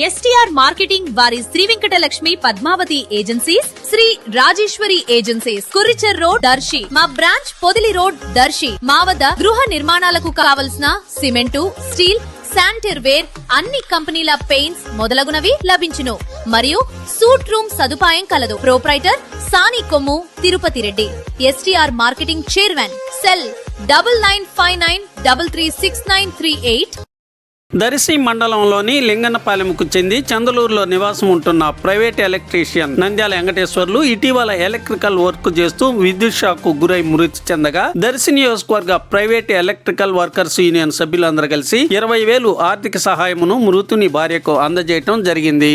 STR marketing వారి Shri Venkatalakshmi Padmavathi agencies, Shri Rajeshwari agencies, Kuricher road Darsi, మా branch Podili road Darsi. మా వద్ద గృహ నిర్మాణాలకు కావలసిన సిమెంటు, స్టీల్, శానిటరీ వేర్, అన్ని కంపెనీల పెయింట్స్ మొదలగునవి లభించును. మరియు సూట్ రూమ్ సదుపాయం కలదు. Proprietor Sani Kommu Tirupati Reddy. STR marketing chairman. Cell 9959336938. Darsi మండలంలోని లింగన్నపాలెంకు చెంది చందలూరులో నివాసం ఉంటున్న ప్రైవేట్ ఎలక్ట్రీషియన్ నంద్యాల వెంకటేశ్వర్లు ఇటీవల ఎలక్ట్రికల్ వర్క్ చేస్తూ విద్యుత్ షాక్ కు గురై మృతి చెందగా దర్శి నియోజకవర్గ ప్రైవేట్ ఎలక్ట్రికల్ వర్కర్స్ యూనియన్ సభ్యులందరూ కలిసి 20,000 ఆర్థిక సహాయమును మృతుని భార్యకు అందజేయటం జరిగింది.